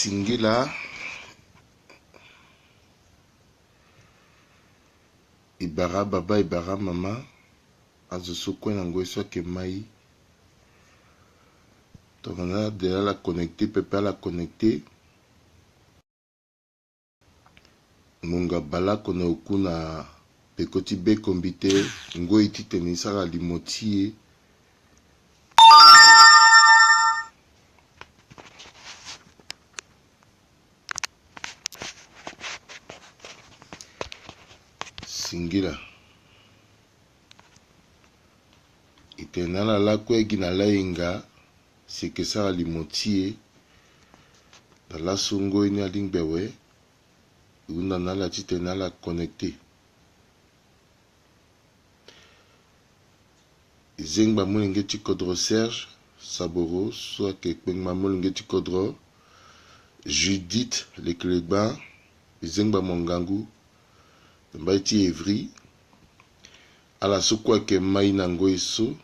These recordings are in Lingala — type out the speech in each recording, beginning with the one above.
Singila Ibara baba Ibara mama azosokwe na ngoiso ke mai tokana de la connecter pepe la connecter munga bala kona okuna pekoti be kombite ngoi titenisa la limotie Singila itenala la kwegi na la inga sikesa limotie na la sungo ini alingbewe una na la titenala connecté zengba mulenge tikodro Serge Saboro soit que pengma mulenge tikodro Judith Leclegba zengba mongangu mbaiti Evry ala sokwa ke maina ngoiso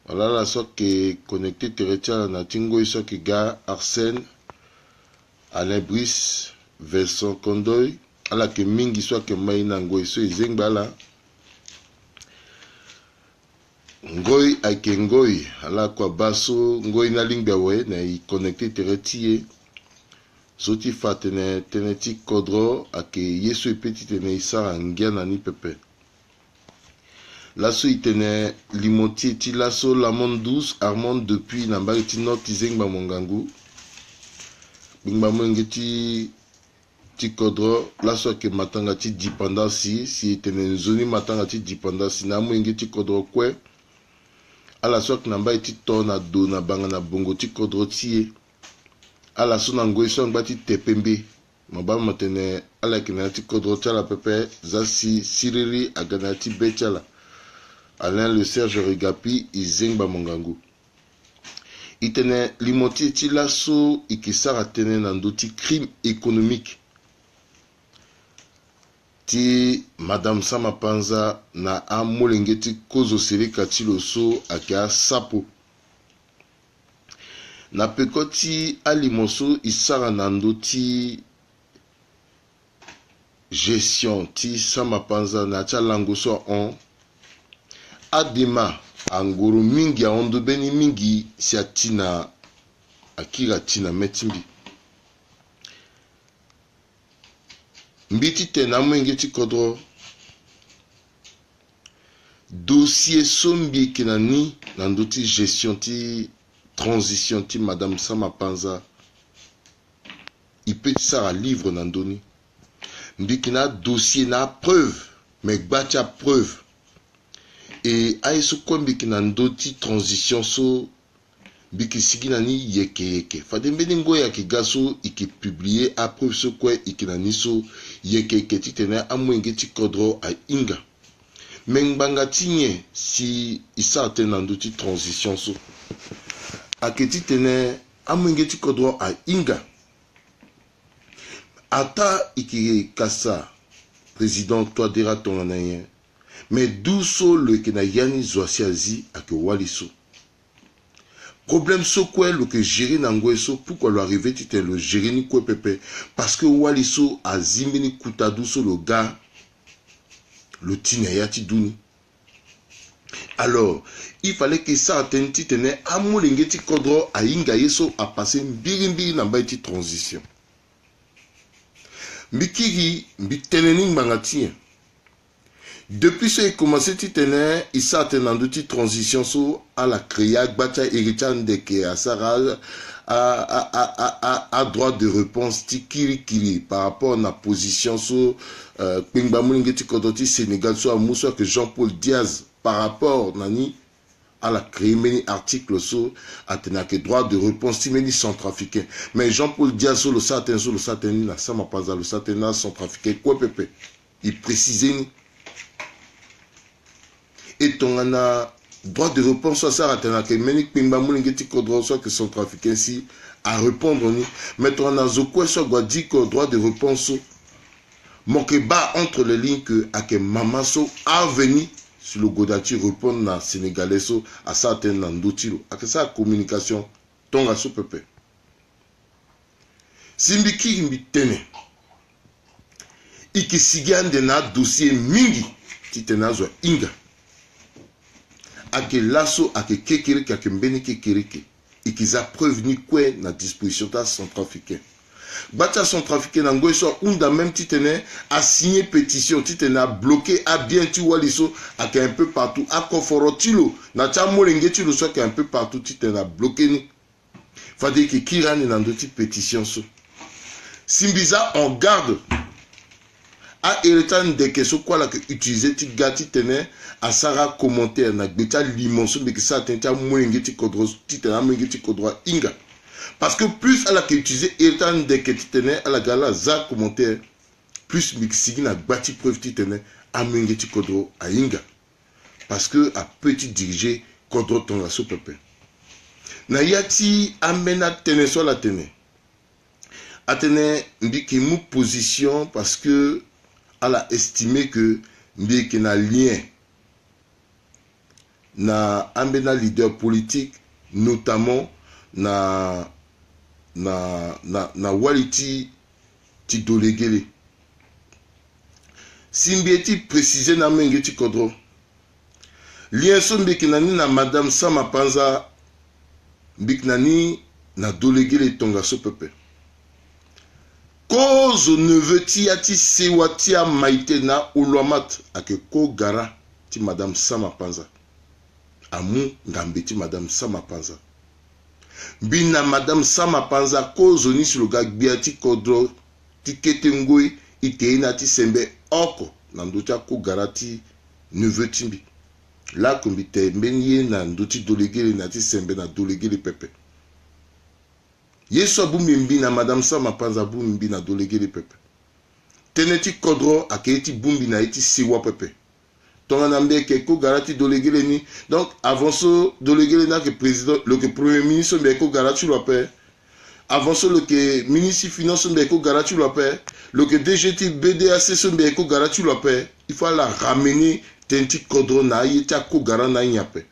ala la so ke connecté terretia na tingo iso ke ga Arsène Alain Brice Vincent Kondoy ala ke mingi so ke maina ngoiso izengba la ngoi ake ngoi ala kwa baso ngoi na lingba we na i connecté terretie Zoti fatene teneti kodro ake yesu epeti tene isara ngiana ni pepe. Lasso itene limoti eti lasso la monde douce Armand depuis nambari ti noti zengba mongangu. Bingba mongeti ti kodro lasso ake matanga ti dipendance si itene nzoni matanga ti dipendance na mongeti kodro kwe. Ala sok nambari ti to na do na banga na bongo ti kodro tie. Ala suna ngoiso ngbati tepembe mabama matene ala kinati kodro chala pepe zasi siriri aganati bechala Alain le Serge Regapi izengba mongangu itene limoti ti laso ikisara tene na ndoti crime économique ti Madame Sama Panza na amolengeti kozo serika ti loso akia sapo na pekoti alimoso isara nando ti gestion ti Sama Panza na tia langoso on adema angoro mingi a ondo beni mingi si atina akira tina metimbi mbiti tena mwenge ti kodro dossier sombi kinani nando ti gestion ti transition ti Madame Sama Panza ipeti sara livre nandoni mbiki na dossier na preuve mais gbatia preuve et aiso kwa mbiki na ndoti transition so mbiki sigi nani yeke fade mbeni ngoya ki gaso iki publier a preuve so kwe iki nani so yeke ti tene amwenge ti kodro a inga mengbanga tinye si isa te na ndoti transition so aketi tene amwenge ti kodro a inga ata iki kasa président toi dira ton anayen mais douso le ke na yani zoasiazi ake waliso problème so kwe le ke gérer na ngweso pourquoi lui arriver ti te le gérer ni kwe pepe parce que waliso azimbi ni kuta douso le gars le tina ya ti duni. Alors, il fallait que ça atteigne tene amolengeti kodro a inga yeso a passé mbiri na mba ti transition. Mbikiri mbiteneni mbangati. Depuis ce commencé tene isa tenando ti transition so à la créa gbacha héritage de ke a sara a droit de réponse ti kiri par rapport na position so pingba molengeti kodro ti Sénégal so amuso que Jean-Paul Diaz par rapport nani à la créer meni article so atena que droit de réponse ti meni centrafricain mais Jean-Paul Diaz so le saten na Sama Panza le saten na centrafricain quoi pepe il précisait ni et ton ana droit de réponse so ça atena que meni pingba molengeti kodro so que centrafricain si à répondre ni mais ton ana zokwe so gwa dit que droit de réponse so moke ba entre les lignes que ake mama so a venu sur le Godati répondre na sénégalais so à certains nandotilo à que ça communication tonga so pepe simbi kiri tene iki sigande na dossier mingi titena zo inga ake lasso ake kekereke ake mbeni kekereke ikiza preuve ni kwe na disposition ta centrafricain bacha centrafricain na ngoy so unda même titene a signé pétition titene a bloqué a bien tu waliso ake un peu partout a confortilo na cha molenge tilo so ake un peu partout titene a bloqué ni fade ki kirani na ndoti pétition so simbiza en garde a eretan de question quoi la que utiliser ti gati tene a sara commentaire na beta limonso mais que ça tenta moyenge ti kodro ti tena moyenge ti kodro inga parce que plus à la que utiliser eretan de que ti tene à la gala za commentaire plus mixigi na bati preuve ti tene a moyenge ti kodro a inga parce que a petit diriger kodro tonga so pepe na yati amena tene so la tene atene mbiki mu position parce que elle a estimé que mbiki na lien na ambena leader politique notamment na waliti ti dolegele simbieti préciser na menge ti kodro lien so mbiki na ni na madame Sama Panza mbiki na ni na dolegele tonga so pepe cause neveu ti ati sewa ti a maite na oloamat ake ko gara ti madame Sama Panza amu ngambe ti madame Sama Panza bina madame Sama Panza cause ni siloga gbia ti kodro ti kete ngoi ite na ti sembe oko na ndoti ko gara ti neveu timbi la kombite mbenye na ndoti dolegele na ti sembe na dolegele pepe yeso bumbi na madame Sama Panza bumbi na dolegele pepe teneti kodro aketi bumbi na iti siwa pepe tonga na mbeke ko garati dolegele ni donc avant so dolegele na que président le que premier ministre mbeko garati lo pe avant so le que ministre finance mbeko garati lo pe le que DGT BDAC so mbeko garati lo pe il faut la ramener tenti kodro na yeta ko gara na nyape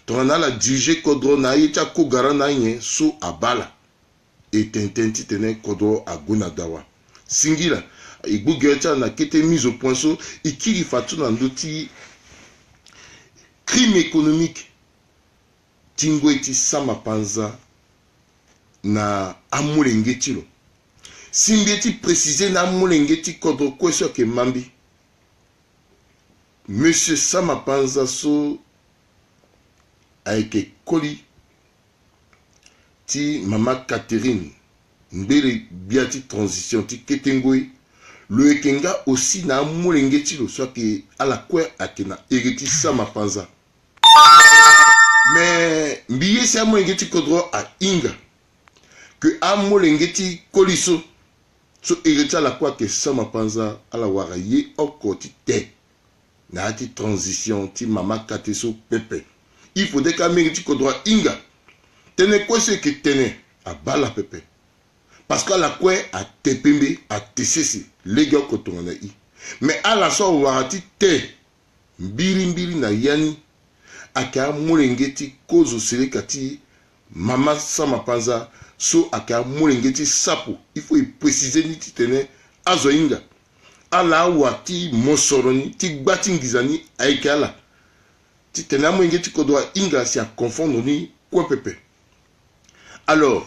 tonga na la diriger kodro na yeta ko gara na nye so abala et tententi tene kodro aguna dawa singila igbugecha na kete mise au point so ikiri fatu na ndoti crime économique tingo eti Sama Panza na amulengeti simbieti préciser na amulengeti kodro kwesho ke mambi monsieur Sama Panza so aike koli ti mama Catherine mbere biati transition ti ketengoi le ekenga aussi na mulengeti lo soit que à la kwe akena ereti Sama Panza mais mbiye si amulengeti kodro a inga que amulengeti koliso so ereti à la kwe que Sama Panza à la wara ye okoti te na ti transition ti mama kateso pepe il faudrait qu'amulengeti kodro a inga tene kwese ke tene a bala pepe parce que la kwe a tepembe a tesese lego kotonga i mais ala so warati te mbiri na yani aka mulengeti kozo selekati mama Sama Panza so aka mulengeti sapo il faut y préciser ni titene azo inga ala wati mosoroni ti gbati ngizani aikala titene mulengeti kodwa inga si a confondre ni kwa pepe alors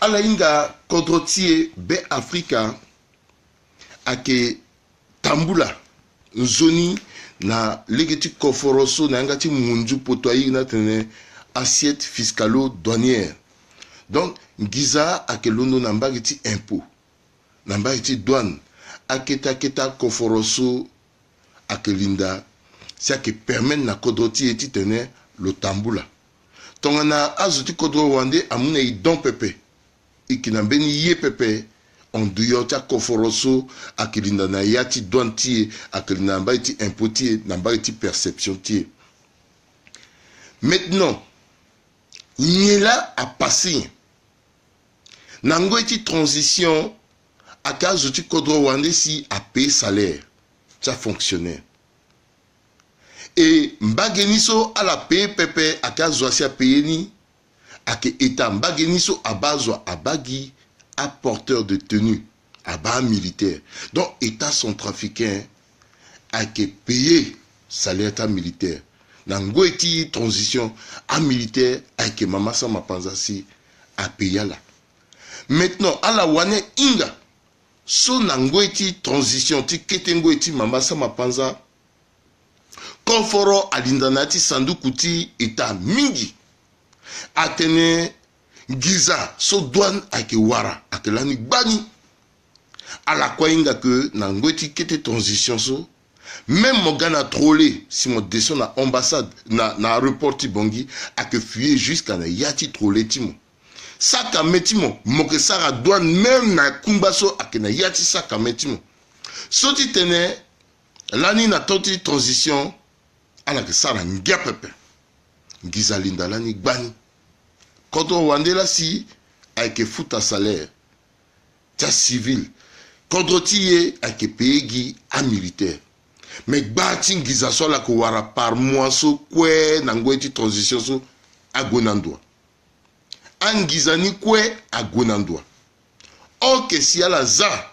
ala inga kodrotie be Afrika ake tambula nzoni na legeti koforoso na ngati munju potoyi na tene assiette fiscalo douanière donc ngiza ake londo na mbagiti impôt na mbagiti douane aketa koforoso ake linda si ake permettre na kodrotie eti tene lo tambula tonga na azuti kodro wande amune i don pepe ikina mbeni ye pepe onduyo tia koforoso akilinda na yati douane tie akilinda mba iti impôt tie na mba iti perception tie maintenant nyela a passé nango iti transition akazuti kodro wande si a payer salaire tia fonctionnaire et mbageniso à la paye pepe akazo si a payer ni ake eta mbageniso abazwa abagi apporteur de tenue à bas militaire. Donc, État centrafricain a payé salaire militaire. Nango eti transition à militaire avec Mamassa Mapanza si a payé là. Maintenant, à la wane inga, so nango eti transition ti ketengo eti Mamassa Mapanza, konforo alindanati sanduku ti État mingi, atene giza so douane avec wara avec lani bani, à la kwa inga que nango eti kete transition so. Même mon gars a trollé, si mon descend à l'ambassade, na aéroport Tibongi, a que fuyé jusqu'à na yati trollé Timo. Ça qu'a metimo, mon que ça a douane même na kumbaso a que na yati ça qu'a metimo. Soti tene, l'année na toti transition, a la que ça a n'ga pepe. Gizalinda l'année gbani. Quand on wande là si, a que fout à salaire, t'as civil. Quand on tient a que paye à militaire. Mais bâti giza so la kouara par mois so kwe nangweti transition so agonandwa. Angizani kwe agonandwa. Ok si ala za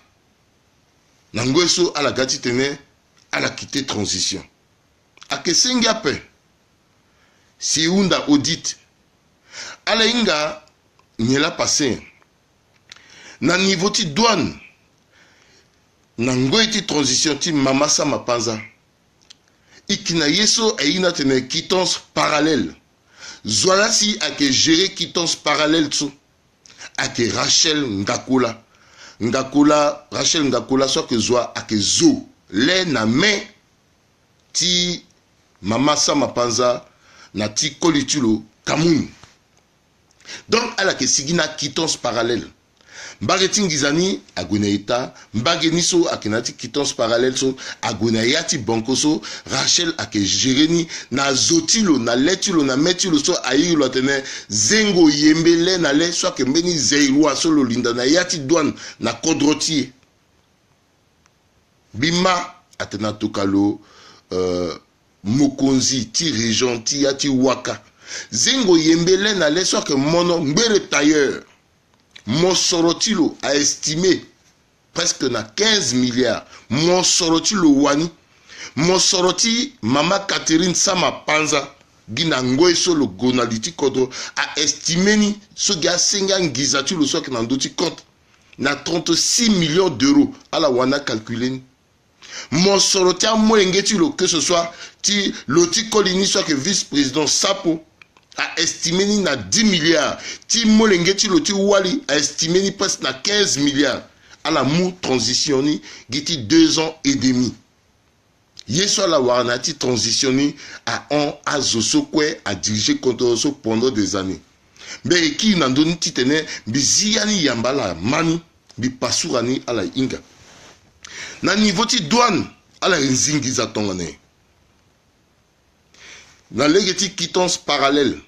nangweso ala gati tene ala quitté transition. Ake sengape si unda audit ala inga nyela passé na niveau ti douane. Nango eti transition ti Mamassa Mapanza. Ikina yeso aina tene quittance parallèle. Zola si ake gérer quittance parallèle tso. Ake Rachel Ngakula. Rachel Ngakula soit que zoa ake zo. Le na me ti Mamassa Mapanza na ti kolitulo Kamoun. Donc ala ke sigina quittance parallèle. Mbagetin gizani agonaita, mbageniso akenati quittance parallèle so agonayati bankoso Rachel ake jereni na zotilo na letilo na metilo so ayilo tene zengo yembele na le so kembeni zeirwa solo linda na yati douane na kodrotier bima atena tokalo mokonzi ti région ti yati waka zengo yembele na le so ke mono mbere tailleur. Mon Sorotilo a estimé presque na 15 milliards. Mon Sorotilo wani. Mon Soroti, Mama Catherine Samapanza, Gina Ngoeso le Gonaliti Kodo, a estimé ni ce gars Sengan Gizatu le soir que n'andoti compte. Na 36 millions d'euros à la wana calculé. Mon Soroti a moins que ce soit ti loti Colini soit que vice-président Sapo. A estimé ni na 10 milliards. Ti molengeti loti wali a estimé ni presque na 15 milliards. À la mou transitionni, giti 2 ans et demi. Yeso la warnati transitionni à un azosokwe a dirigé contre so pendant des années. Mais qui n'en donne titene, biziani yambala mani, bi pasurani à la inga. Na niveau ti douane, à la nzingi za tongane. Na legeti quittance parallèle,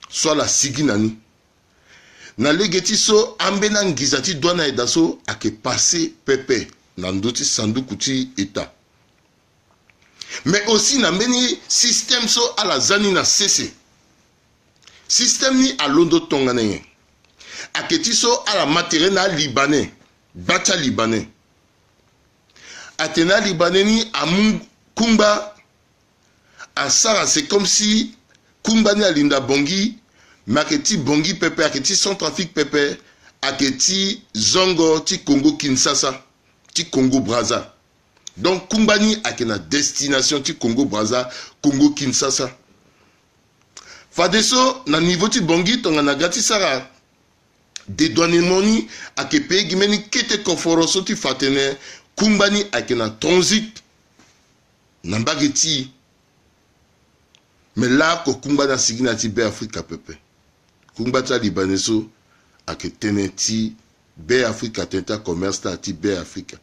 soit la siginani. Na legeti so ambena ngizati douane edaso ake passé pepe nandoti sandukuti état. Mais aussi na meni système so à la zani na cessé. Système ni à londo tongane. Aketi so à la matériel na libanais, bata libanais. Atena libanais ni amun kumba. À Sarah, c'est comme si Kumbani Alinda Bongi, Maketi Bongi Pepe, Aketi Centrafrique Pepe, Aketi Zongo, Ti Congo Kinshasa, Ti Congo Brazza. Donc Kumbani Akena destination Ti Congo Brazza, Congo Kinshasa. Fadeso, na niveau Ti Bongi, Tonganagati Sarah, dédouanement ni, Akepe Gimeni Kete Konforoso Ti Fatene, Kumbani Akena transit, Nambageti. Mais là, quand Kumba na sigina ti be Afrika pepe. Kumba ta libaneso a que teneti be Afrika tenta commerce ta ti be Afrika.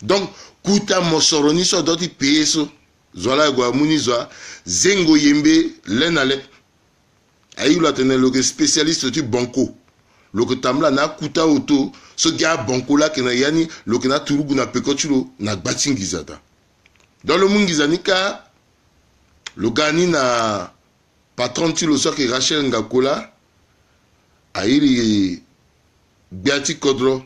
Donc, kuta mosoroni so doti paye so. Zola go amuni zoa zengo yembe lenale. Ayi la tene le spécialiste ti banco. Le que tamla na kuta auto so ga banco la kena yani le que na turugu na pekotulo na gbatingizata. Dans le mungizanika le gani na patron ti lo so que Rachel Ngakula a eu Beati Kodro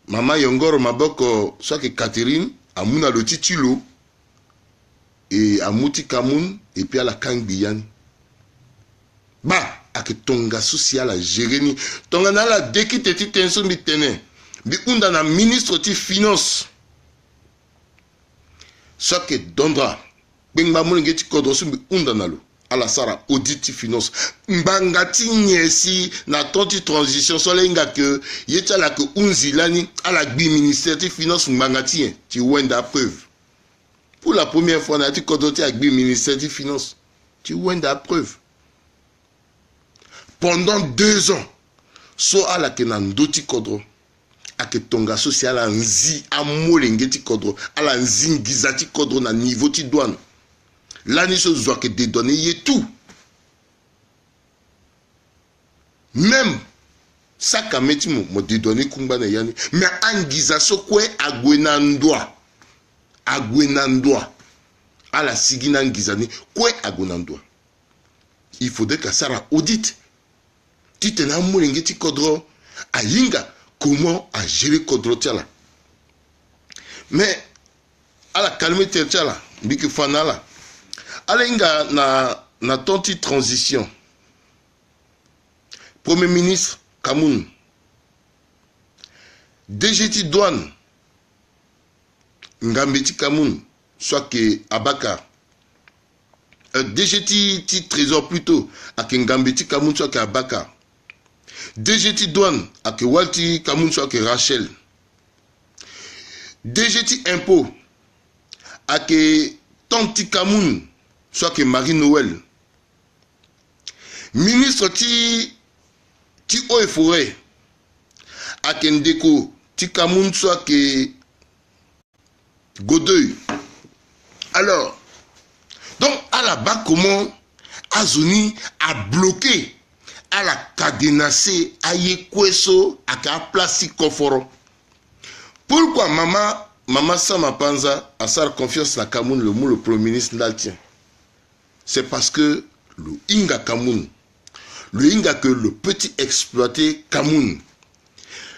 Mama Yongoro Maboko soit que Catherine Amouna le titulo et Amouti Kamoun et puis à la Kangbiyan bah avec tonga social à gérer tonga na la déquite ti tenso mi tene bi unda na ministre ti finance soit que dondra bengba mo ngeti Kodro so bi unda na lo ala sara audit ti finance mbangati nyesi na tonti transition so lenga que yeta la que unzilani ala gbi ministère ti finance mbangati ti wenda preuve pour la première fois na ti Kodro ti agbi ministère ti finance ti wenda preuve pendant 2 ans so ala ke na ndoti Kodro ake tonga social ala nzi amolenge ti Kodro ala nzi ngiza ti Kodro na niveau ti douane L'année chose doit que des données y est tout. Même ça qu'a metti mo des données kumba na yani mais angiza so kwe agwenandwa ala sigina ngizani kwe agwenandwa. Il faudrait que ça ra audit. Tu te na mulenge ti Kodro ayinga comment a gérer Kodro tiala. Mais ala calmer tiala biki fanala. Alenga na tonti transition. Premier ministre Kamoun. DGT douane. Ngambeti Kamoun. Soit que Abaka. DGT trésor plutôt. Ake Ngambeti Kamoun soit que Abaka. DGT douane. Ake Walti Kamoun soit que Rachel. DGT impôt. Ake Tonti Kamoun. Soit que Marie-Noël. Ministre ti eau et forêt. A Kendeko. Ti Kamoun soit que Godeuil. Alors, donc à la bas comment Azuni a bloqué à la cadenacé à Yekweso à la place Koforo. Pourquoi Maman Sama Panza a sa confiance dans Kamoun le premier ministre d'Altien? C'est parce que le Inga Kamoun, le Inga que le petit exploité Kamoun,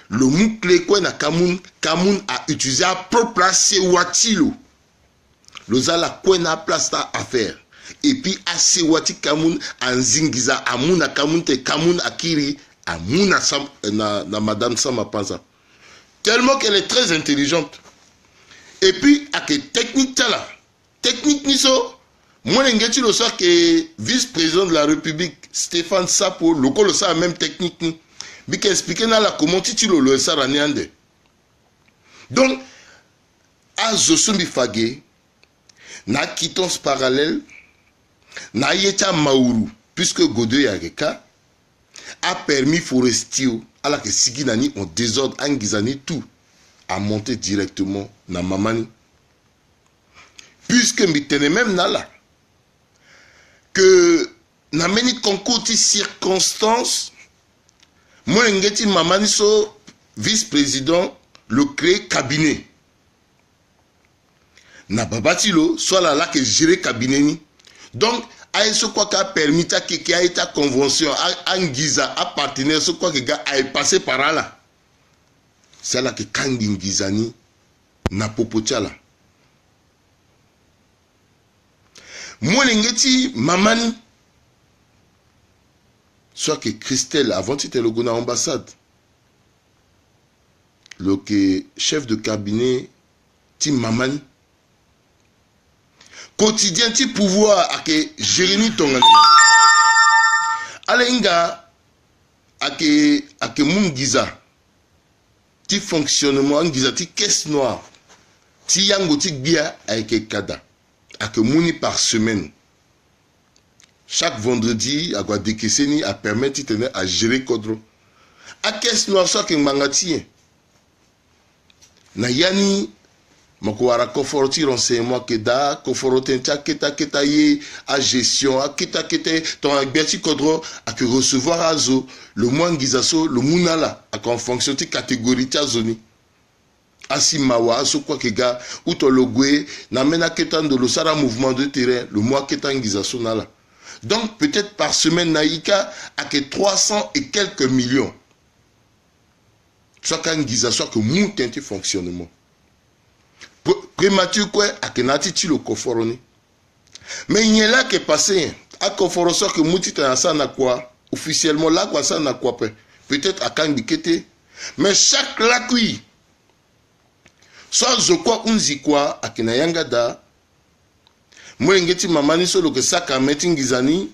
le mou clé quoi na Kamoun a utilisé à proplacer Watilo. Le Zala quoi na place à faire. Et puis à Sewati Kamoun en Zingiza Amouna Kamoun te Kamoun Akiri Amouna na Madame Samapanza. Tellement qu'elle est très intelligente. Et puis à que technique là, technique niso. Moi, je le sais que vice-président de la République, Stéphane Sapo, le col ça la même technique. Mais qui explique comment tu le sais ranéande. Donc, à Zosumbi Fagé, na quittance parallèle, na yeta Maourou, puisque Godeuil Ageka a permis Forestier, à la que Siginani en désordre, Angizani tout, à monter directement na Mamani. Puisque Mitene même Nala. Que na meni concours de circonstances, moi ngeti Mamani so vice-président le créé cabinet. Na babatilo soit là que gérer cabinet ni. Donc a ce quoi qu'a permis ta qui a été convention à Ngiza à partenaire ce quoi que gars a passé par là. C'est là que Kangi Ngizani na popotiala. Moi, l'engeti Mamani, soit que Christelle, avant c'était le gouvernement ambassade, le chef de cabinet, ti Mamani, quotidien, ti pouvoir, à que Jérémy Tongane, Alenga, à que Mungiza, ti fonctionnement, Mungiza, ti caisse noire, ti yango, ti bia, avec Kada. À que mouni par semaine. Chaque vendredi, à quoi décaisser à permettre à gérer Kodro. À qu'est-ce noir ça que mangati? Na yani, makwara conforti renseignement que da, conforti keta ye à gestion, à keta ton agberti Kodro, à que recevoir azo, le moins gizaso, le mounala, à qu'on fonctionne catégorie zoni. Asimawa, ce quoi que gars, ou to logwe, n'amena ketan de l'osara mouvement de terrain, le mois ketan gizasonala. Donc, peut-être par semaine, naïka, à que 300 et quelques millions. soit qu'un giza soit que moutent fonctionnement prématuré quoi à kenati ti le coforoni mais il y a là qui est passé à confort soit que mouti ta ça na quoi officiellement là quoi ça na quoi peut-être à kan bikete mais chaque lacui soit je quoi unzi quoi à kenayanga da moi ngeti mamani solo que ça ka metin gizani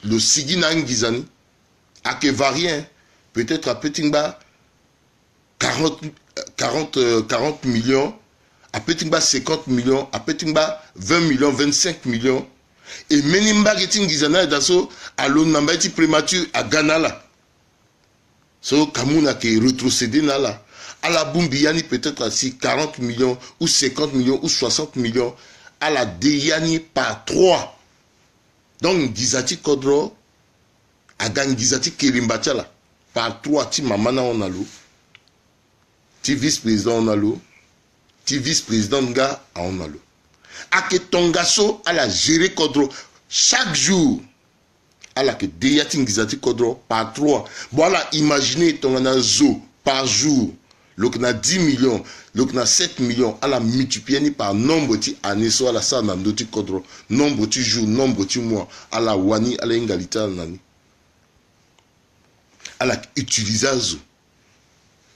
le sigi na ngizani à que varien peut-être à petingba 40 millions à petingba 50 millions à petingba 20 millions 25 millions et menimba geting gizana daso à l'onamba ti prématuré à Ghana là so kamuna qui retrocédé na là à la Bumbiani peut-être aussi 40 millions ou 50 millions ou 60 millions à la Deyani par 3 donc gizati kodro à gang gizati kelimbacha là par 3 ti mamana on a l'eau ti vice-président on a l'eau ti vice-président nga on a l'eau à que tongaso à la gérer kodro chaque jour à la que deyati gizati kodro par 3 voilà imaginez tongana zo par jour l'ok na 10 millions l'ok na 7 millions à la multiplier par nombre ti année so à la sa nando ti kodro nombre ti jour nombre ti mois à la wani à la ingalita nani à la utiliser zo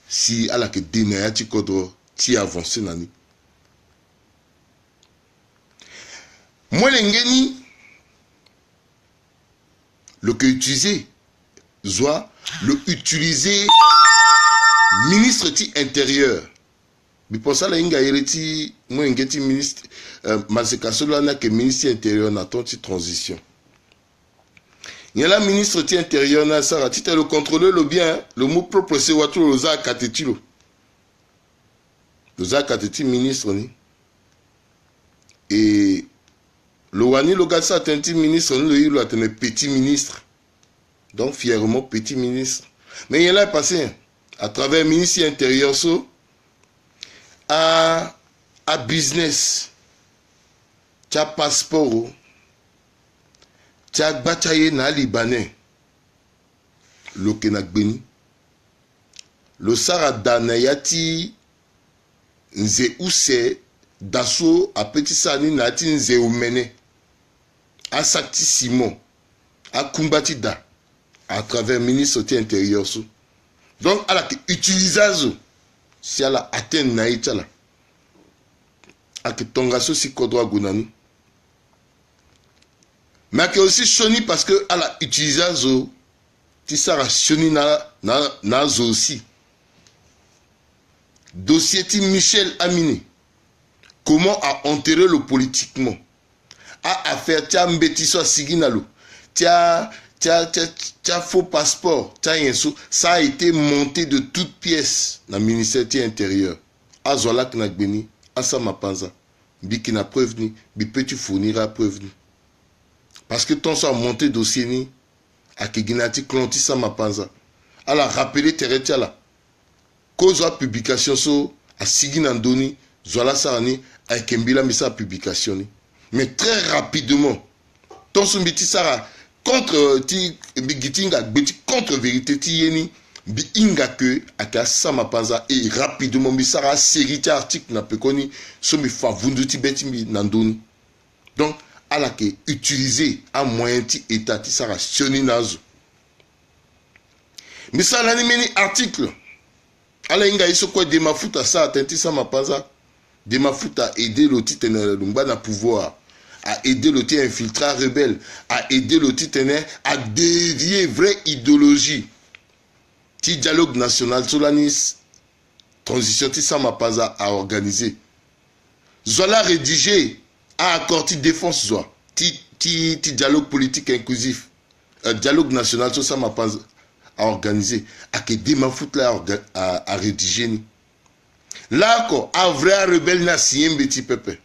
si à la que denaya ti kodro ti avancé nani moi l'engeni le que utiliser soit le utiliser ministre ti intérieur mais pour ça la inga yereti moi ngeti ministre Maseka solo na que ministre intérieur na ton ti transition il y a la ministre ti intérieur na ça ti le contrôler le bien le mot propre c'est watu loza katetilo loza kateti ministre ni et le wani le gars ça tenti ministre le il a tenu petit ministre donc fièrement petit ministre mais il y a là passé à travers le ministère intérieur so, à business, tu as passeport, tu as bataillé na Libanais, le Kenagbeni, le Sarada Nayati, Nze Ouse, Dasso, à Petit Sani Nati Nze Omene, à Sakti Simon, à Kumbatida, à travers le ministère intérieur so. Donc, à la utilisation, si elle a atteint naïtala, à que tongaso si kodwa gunani, mais que aussi soni parce que à la utilisation, tu sera soni na zo aussi. Dossier ti Michel Amini, comment a enterré le politiquement, a affaire tia mbeti so siginalo, tia faux passeport, ça a été monté de toutes pièces dans le ministère intérieur. A Zola Knagbeni, a Samapanza, Biki na preuve ni, bi peux-tu fournir à preuve ni. Parce que ton ça a monté dossier ni, à Keginati Klonti Samapanza, a la rappelé Teretia là. Cause de publication so, à Siginandoni, Zola Sarani, à Kembila Misa publication ni. Mais très rapidement, ton sombiti Sara, contre ti bigitinga beti contre vérité ti yeni bi inga que aka sama panza et rapidement bi sara série ti article na pekoni so mi favundu ti beti mi nandoni donc ala que utiliser un moyen ti état ti sara sioni nazo mi sala ni meni article ala inga iso quoi de mafuta ça atenti sama panza de mafuta aider le titre na pouvoir à aider le titre infiltrat rebelle, à aider le titre à dévier vraie idéologie. Ti dialogue national Solanis, transition ti Samapanza à organiser. Zola rédigé, à accorder défense Zoa. Ti dialogue politique inclusif. Dialogue national sur Samapanza à organiser. À que Demafout là à rédiger. Là, quoi, à vrai rebelle na sien beti pepe.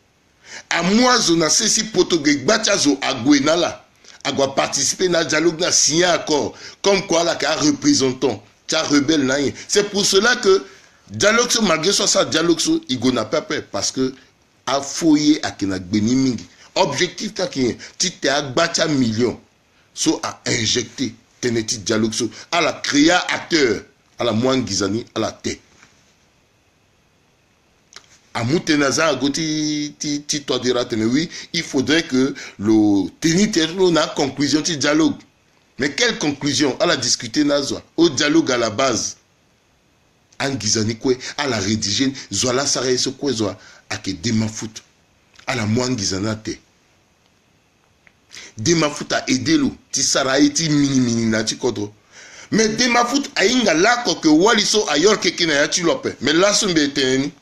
À moi, je n'ai cessé potogé batazo à Gwenala, à participer dans le dialogue na signé accord, comme quoi là qu'un représentant, t'as rebelle na. C'est pour cela que dialogue malgré ça dialogue il n'a pas peur parce que a foyer à kena gbeni mingi. Objectif ta qui ti te a bacha million, so a injecté teneti dialogue à la créer acteur à la moine gizani à la tête. Amoutenaza agoti ti todira tene. Oui, il faudrait que le tenir na conclusion du dialogue. Mais quelle conclusion? À la discuter nazo. Au dialogue à la base. Angizani kwe à la rédiger zola sare so kwe zoa ake demafoot. À la moins angizanate. Demafoot a aidé lo ti sara ti mini na ti kodro. Mais demafoot a inga la ko ke waliso ayor keke na ya ti lope. Mais la sumbe eteni.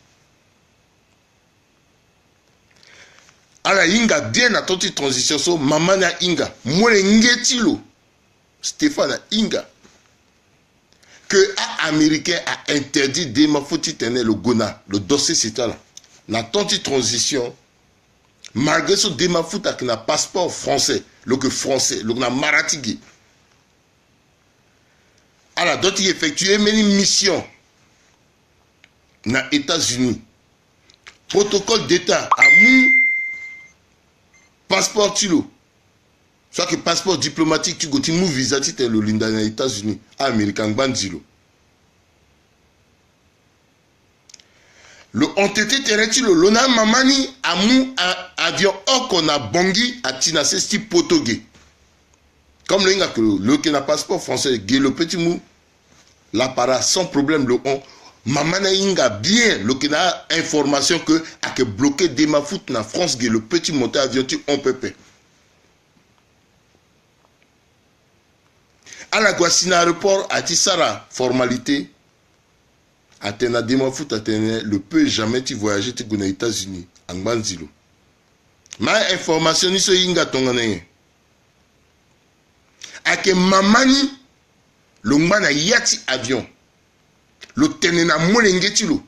Ala inga bien na toti transition so mama na inga mwele ngeti lo Stéphane inga que un américain a interdit demafoot tenir le gona le dossier c'était là na toti transition malgré ce demafoot avec un passeport français le que français le na maratigi ala doti effectuer une mission na États-Unis protocole d'état à mou passeport tilo soit que passeport diplomatique tu go ti mou visa ti te le linda na États-Unis américain bandilo le entité terrestre le lona mamani amu avion oko na bongi atina se sti potoge comme le inga que le qui n'a passeport français le petit mou la para sans problème le on mamana inga bien le qui n'a information que a que bloqué demafoot na France le petit monté avion ti on pepe à la Guasina aéroport à Tissara formalité atena demafoot atena le peut jamais ti voyager ti gona États-Unis en banzilo ma information ni so inga tongane ake mamani longba na yati avion le tenena molenge ti lo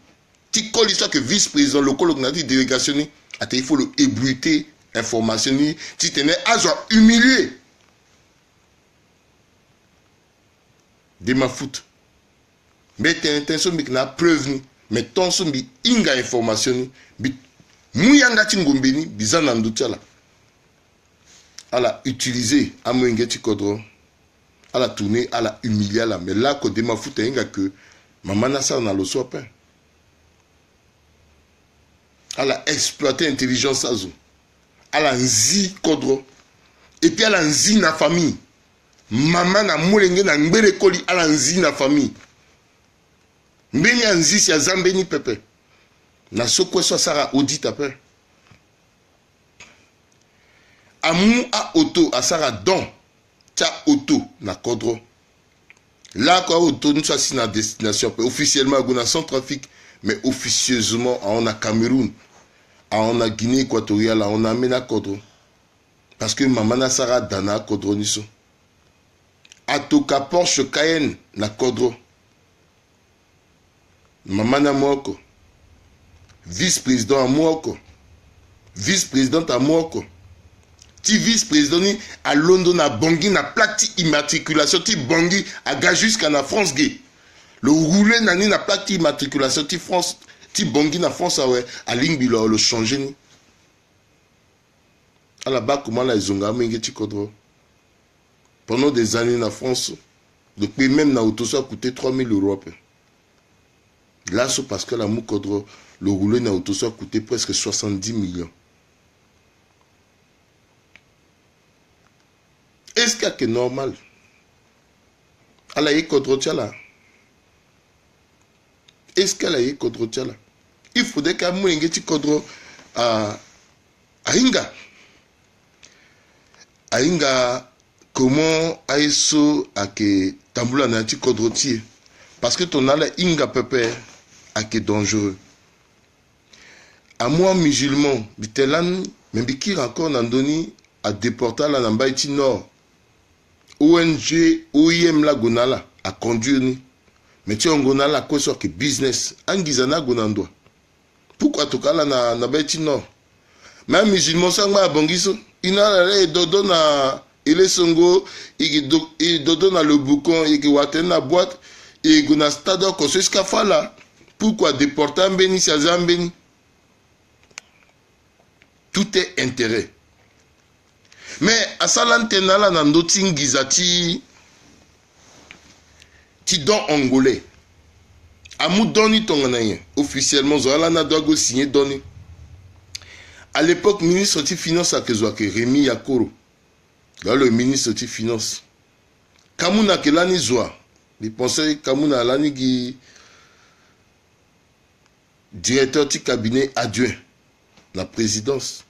ti koli soit que vice-président le kolo na di délégation ni ate il faut le ébruiter information ni ti tene azwa humilier demafoot mais intention bi na preuve ni mais ton so bi inga information ni bi muyanga ti ngombe ni bizana ndutiala ala utiliser amoenge ti kodro ala tourner ala humilier la mais là ko demafoot inga que maman na ça na lo sopin ala exploiter intelligence azo ala nzi kodro et puis ala nzi na famille maman na molenge na ngbere koli ala nzi na famille mbeni anzi si azambeni pepe na sokwe so sara audit ape amu a auto asara don tia auto na kodro là quoi auto nous soit na destination officiellement gona sans trafic mais officieusement on a Cameroun on a Guinée équatoriale on a mena kodro parce que maman na sara dana kodro niso atoka Porsche Cayenne na kodro maman na moko vice-président à moko vice-présidente à moko ti vice-président ni à Londres na bongi na plaque ti immatriculation ti bongi à ga jusqu'à na France gay le roulé nani na plaque ti immatriculation ti France ti bongi na France ouais à ligne le changer ni à la bas comment la zonga mengi ti kodro pendant des années na France depuis même na auto ça coûté 3000 €. Là, c'est parce que la Moukodro, le rouleau n'a auto a coûté presque 70 millions. Est-ce qu'il y a que normal? Elle Kodro Tchala. Est-ce qu'elle a Kodro Tchala? Il faudrait qu'elle ait un Kodro à Inga. À Inga, comment Aïsso a que Tamboula n'a pas Kodro Tchala? Parce que ton ala Inga Pepe est dangereux. À moi, musulman, bitelan, mais bikir encore n'andoni à déporter la Nambaïti Nord. ONG, OIM la gonala, à conduire ni. Mais tu as un gonala quoi soit que business, angizana gonando. Pourquoi tu as la Nambaïti Nord? Même musulman, ça m'a bangiso. Il n'a la dodo na il est songo, il dodo na le boucan, il waten na boîte. Et gona stade ko ce scafala pourquoi déporter un béni si azambeni tout est intérêt mais à salantenala na ndoti ngizati ti don angolais Amou Doni Tonganayen, officiellement, Zoalana doit signer Doni. À l'époque, ministre des Finances à Kezouake, Rémi Yakoro, là le ministre des Finances. Kamouna Kelani Zoa, les penseurs Kamouna Alani qui directeur du cabinet adjoint, la présidence.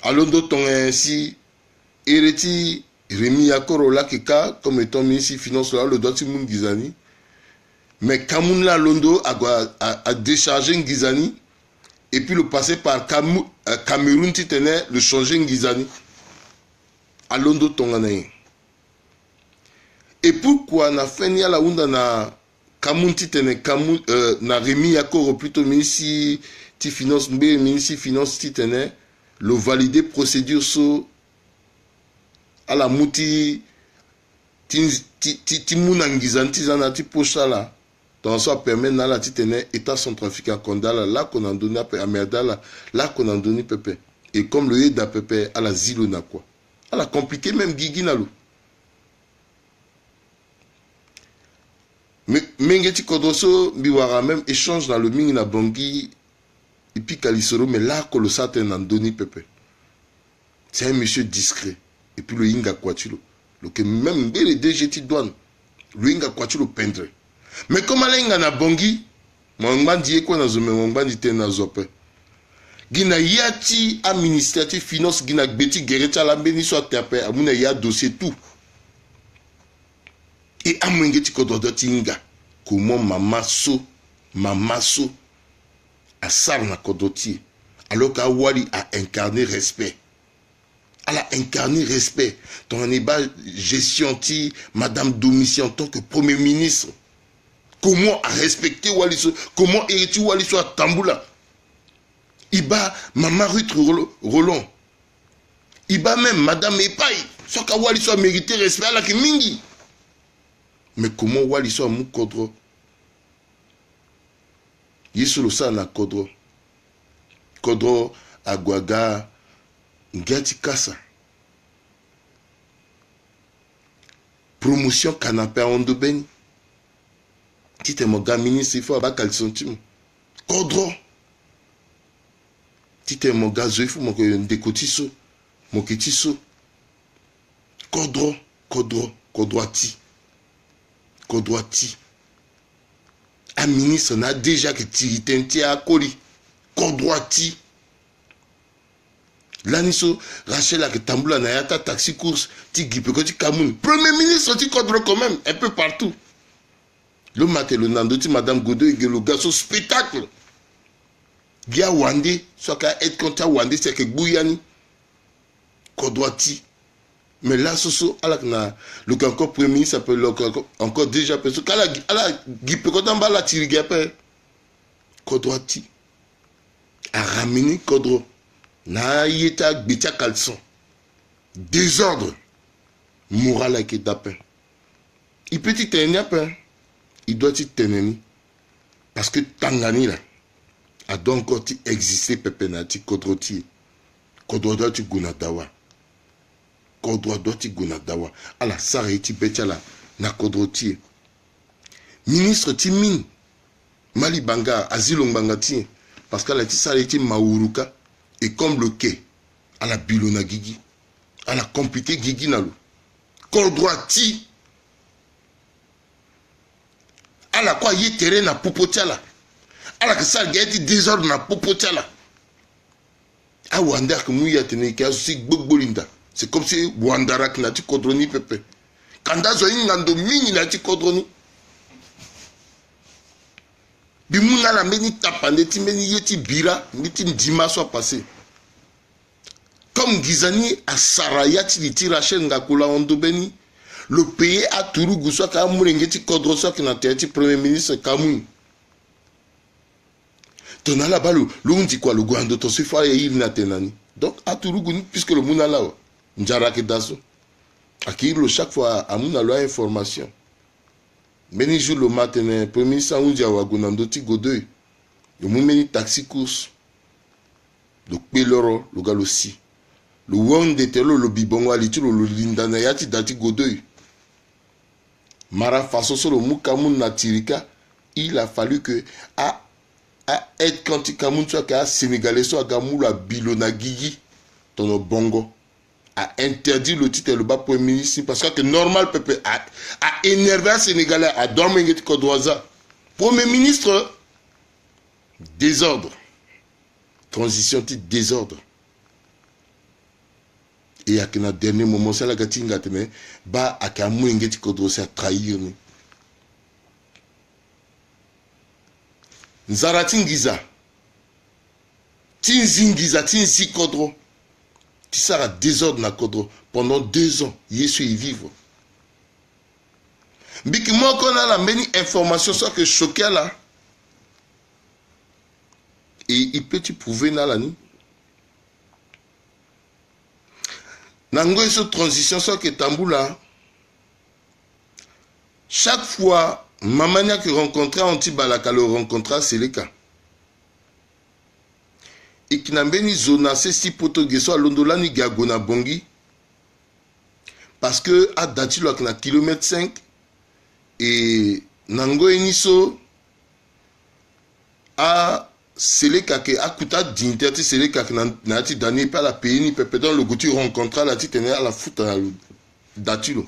Alondo Tonga ainsi, Ereti Rémi Yakoro là comme étant ministre des Finances, là le doigt Gizani. Mais Kamouna Londo a déchargé Ngizani et puis le passer par Cameroun qui tenait le changer Ngizani à Londo Tonganaï. Et pourquoi na fait ni à la Ounda na Cameroun qui tenait na Rémi Yakoro plutôt ministre de Finance ministre de Finance qui tenait le valider procédure sur à la mouti ti Mouna Ngizani ti zana ti pocha là. Donc ça permet na la titene état centrafricain Kondala là qu'on a donné à Merdala là qu'on a donné Pepe et comme le Eda Pepe à la Zilona quoi à la compliqué même Gigi Nalo mais Mengeti Kodroso biwara même échange dans le ming na Bangui et puis Kalisoro mais là qu'on le saten a donné Pepe c'est un monsieur discret et puis le Inga Kwatulo le que même les DGT douane le Inga Kwatulo peindre. Mais comme alenga na bongi, mwangbanji eko na zome mwangbanji te na zope. Gina yati administratif finance gina beti gereta la mbeni so tepe amuna ya dossier tout. Et amwengeti kododo tinga comment mamaso asar na kodoti alors que Wali a incarné respect. Elle a incarné respect. Ton débat gestion ti madame Domici en tant que premier ministre. Comment a respecté Waliso, comment hérité Waliso à Tamboula. Iba Maman Ruth Roland. Iba même Madame Epaï. Soit que Waliso a mérité respect à la Kimingi. Mais comment Waliso a mou Kodro? Yesolo sa na Kodro. Kodro Agwaga Ngati Kasa. Promotion canapé à Ondobeni. Tite mon gars ministre, il faut avoir quel sentiment. Kodro. Tite mon gars, il faut mon décotiso, mon ketiso. Kodro, Kodroati. Un ministre n'a déjà que tirité à Koli. Kodroati. Laniso, Rachel a que Tamboula n'a pas taxi course, Tigui, Pekoti Kamoun. Premier ministre, tu Kodro quand même, un peu partout. Le matin, le nandoti, Madame Godoy, le garçon spectacle. Gia Wande, soit qu'à être contre Wande, c'est que Gouyani. Kodroati. Mais là, le encore premier ministre, s'appelle encore déjà, parce que la Gipekotamba la Tirigapé. Kodroati. A ramené Kodro. Na yeta Betia Kalson. Désordre. Moral avec Dapin. Il peut y tenir Dapin. Il doit y tenir. Parce que Tangani là. A donc encore existé Pepenati Kodroti. Kodro doit y Gunadawa. Kodro doit y Gunadawa. Alors, ça réiti Betia là. Na Kodroti. Ministre Timine. Mali Banga. Azilong Bangati. Parce qu'elle a dit ça réiti Mauruka. Et comme le quai, à la bilona Gigi, à la compliqué Gigi Nalo, Kodroati, à la quoi y terrain na Popotiala, à la que ça gagne désordre na Popotiala. À Wanda que mouya tenait qui a aussi Bogbolinda. C'est comme si Wandara qui n'a pas Kodroni Pepe. Quand dans un ingando mini n'a pas Kodroni. Bimouna la meni tapandeti meni yeti bira miti ndima soit passé. Comme Gizani a Sarayati di tirachen ngakula ondobeni, le pays a Tourougou soit ka mourengeti Kodro soit qui n'a été premier ministre Kamoun. Tona là-bas le on dit quoi le gouando to se fa il na tenani. Donc à Tourougou puisque le mouna là njara ke daso. Akiro chaque fois à mouna lo information. Meni jour le matin, le premier ministre Aoudia Wagunandoti Godoy, le moumeni taxi course, le Peloro, le Galossi, le Wong de Telo, le Bibongo Alitu, le Lindanayati Dati Godoy, Mara Fasoso, le Moukamoun Natirika, il a fallu que à être quand il Cameroun soit qu'à Sénégalais soit Gamoula Bilona Guigui ton bongo a interdit le titre le bas premier ministre parce que normal peuple a énervé à Sénégalais à dormir Kodouaza. Premier ministre désordre. Transition titre désordre. Et à un dernier moment, c'est la gatinga tene ba à Kamou ngeti Kodouaza trahir ni. Nzaratingiza. Tinzingiza, Tinzikodro. Tu seras désordre na Kodro pendant 2 ans. Yesu y vivre. Biki moi qu'on a la même information soit que choqué là. Et il peut te prouver na la ni. Nango et cette transition soit que Tamboula. Chaque fois, Mamania que rencontra Antibalaka le rencontra, c'est le cas. Et qui n'a béni zona c'est si potogeso à Londolani Gagona Bongi parce que à Datilo à kilomètre 5 et Nango Eniso à Seleka que à Kuta d'Interti Seleka que n'ati dani pas la pays ni pepe dans le goûtu rencontra la titane à la foot à Datilo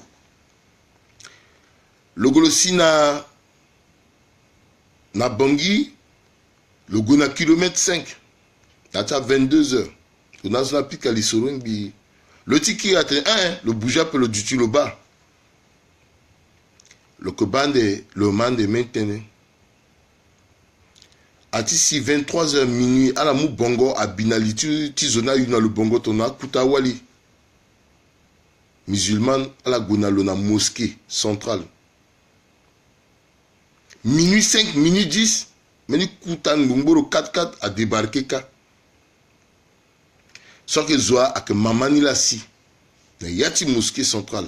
le golosi na Bongi le gona kilomètre 5 Nata 22 heures. On a la pique à l'Issorungi. Le tiki a été le bouger peu le dutu le bas. Le coban de le man de maintenir. A si 23 heures minuit à la mou bongo à binalitu tizona une le bongo tona kuta wali. Musulman à la gonalona mosquée centrale. Minuit 5, minuit 10. Meni kutan ngomboro 4-4 à débarquer ka. Soit que Zoa a que Mamani la si. Il y a une mosquée centrale.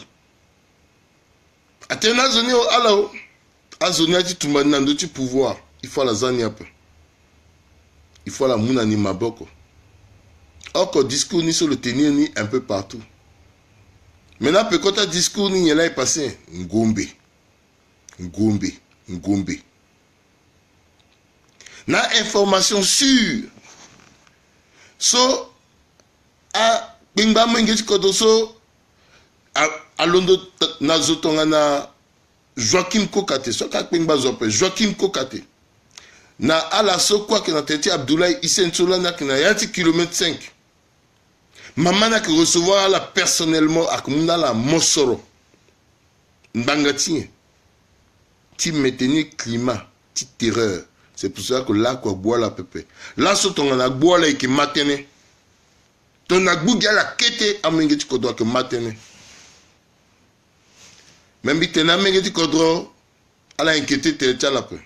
Atena zone au alao. A zone a dit tout maintenant de pouvoir. Il faut la zania peu. Il faut la mounani maboko. Or que discours ni sur le tenir ni un peu partout. Maintenant peut quand discours ni y en a passé. Ngombe. Ngombe. Ngombe. Na information sûre. So a bingba mengeti kodoso a londo na zotonga na Joachim Kokate so ka bingba zope Joachim Kokate na ala so kwa ke na tete Abdoulaye Issensola na kina yati kilomètre 5 maman na que recevoir la personnellement ak muna la mosoro mbangati ti maintenir climat ti terreur c'est pour ça que là quoi boire la pépé là so tonga na boire la ki matene ton agbougi à la quête à mengeti kodro que matene même bitena mengeti kodro à la inquiété te la peu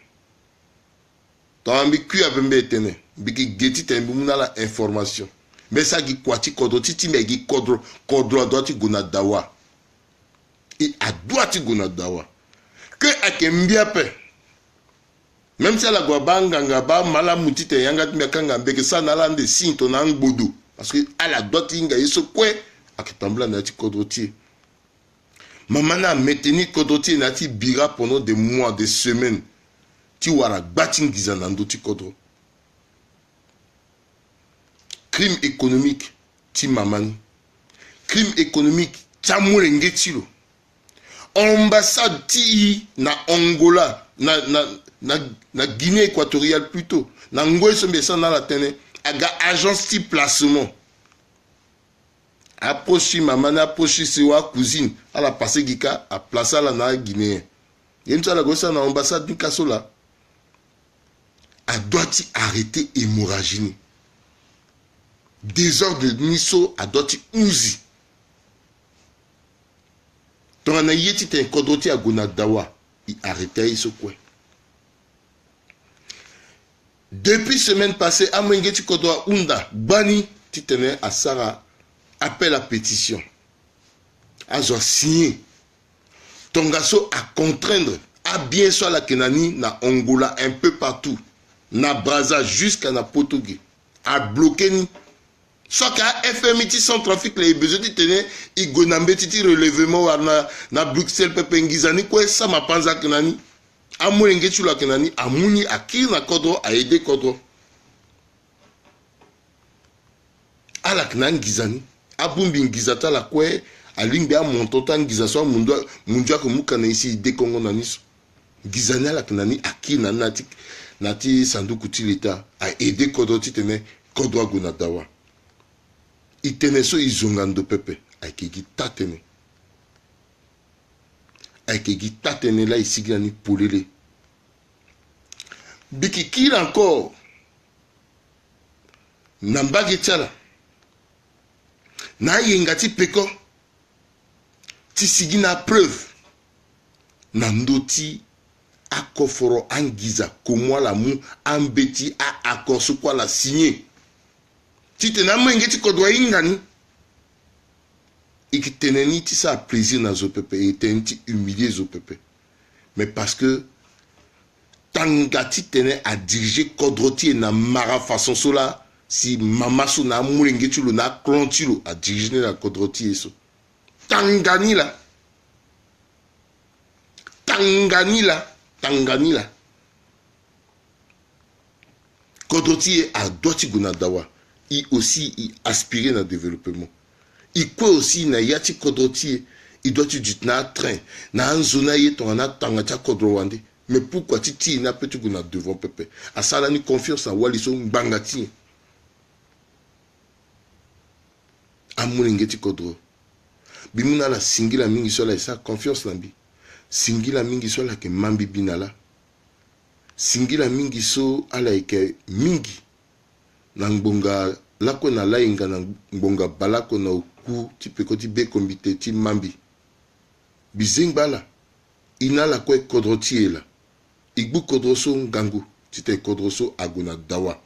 ton ambi kui a bembe tene biki geti tembu na la information mais ça gi kwati kodro titi me gi kodro doit ti gona dawa et à doit ti gona dawa que akembia pe même si la guabanga ngaba mala mutite yanga timekanga mbeke sana lande sinto na ngbodo parce que à la droite inga yeso kwe akitambla na ti kodrotier maman na maintenir kodrotier na ti bira pendant des mois des semaines ti wara batingiza na ndo ti kodro crime économique ti mamani crime économique chamure ngetilo ambassade ti na Angola na Guinée équatoriale plutôt na ngoy so mbesa na la tene aga agence type placement approche maman approche siwa cousine à la passé gika a placer la na Guinée yento la gossa na ambassade ni kasola a doit arrêter hémorragie désordre niso a doit uzi ton na yeti te kodoti a gona dawa il arrêtait ce quoi. Depuis semaine passée, à Mengeti Kodoa Unda, Bani, Titene, à Sarah, appelle à pétition. À signer. Tongaso à contraindre, à bien soit la Kenani, na Angola, un peu partout, na Brazza, jusqu'à na Potogé, à bloquer ni. Soit qu'à FMIT sans trafic, les besoins de tenir, il gonambe titi relèvement na Bruxelles, Pepengizani, quoi, ça m'a pas à Kenani. amulenge chula kenani amuni akiri na kodro a aider kodro ala kenan gizani abumbi ngizata la kwe alingbe a montota ngiza so mundu ko mukana isi de Kongo na niso gizani ala kenani akiri na nati sanduku tilita a aider kodro titene kodro aguna dawa itene so izongando pepe aikegi tatene la isigila ni polele bikikira encore nambage tala na yengati peko ti sigi na preuve na ndoti akoforo angiza komwala mu ambeti a accord so kwa la signé ti tena mwenge ti kodwa ingani ikiteneni ti sa plaisir na zo pepe et ti humilier zo pepe mais parce que tangati tene a diriger kodroti na mara façon sola si mama so na mulenge ti lo na klonti lo a diriger na kodroti eso tangani la kodroti a doti guna dawa il aussi il aspirer na développement il peut aussi na yati kodroti il doit tu dit na train na nzona yeto na tanga cha kodro wande mais pourquoi titi na petit guna devant pepe a sala ni confiance na waliso mbangati amulengeti kodro bimuna la singila mingi sola esa confiance na bi singila mingi sola ke mambi binala singila mingi so ala ke mingi na ngbonga lako na lainga na ngbonga balako na oku ti peko ti be kombite ti mambi bizingbala inala kwe kodroti ela igbu kodroso ngangu ti te kodroso aguna dawa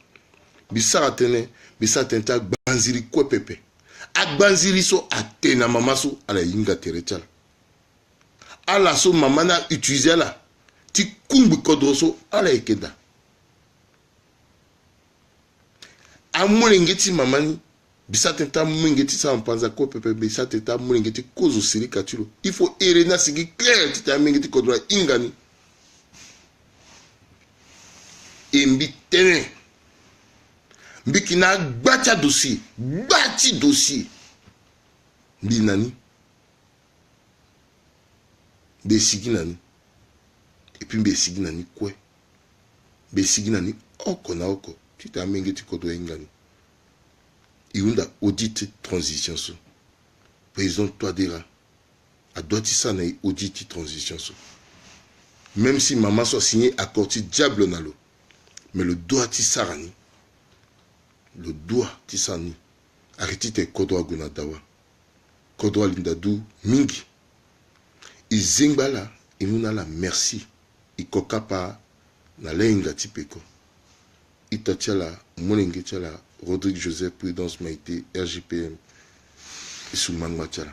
bisara tene bisatenta gbanziri kwe pepe agbanziri so atena mama so ala yinga terechala ala so mama na utiliser la ti kumbu kodroso ala ekeda amulengeti mamani bisatenta mungeti sa mpanza ko pepe bisatenta mulengeti kozo sirika tulo il faut erena sigi clair ti ta mungeti kodra ingani embi tene mbiki na gbacha dossier gbati dossier binani be sigi nani et puis be sigi nani kwe be sigi nani oko na oko ti ta mungeti kodra ingani iunda audit transition so président Touadéra a doiti ça na audit transition so même si maman soit signé accord ti diable nalo mais le doigt ti sarani le doigt ti sani arrêté te kodwa guna dawa kodwa linda du mingi izingbala imuna la merci ikokapa na lenga ti peko itatiala molenge tiala Rodrigue Joseph Prudence Maïté RJPM et Soumang Matiala.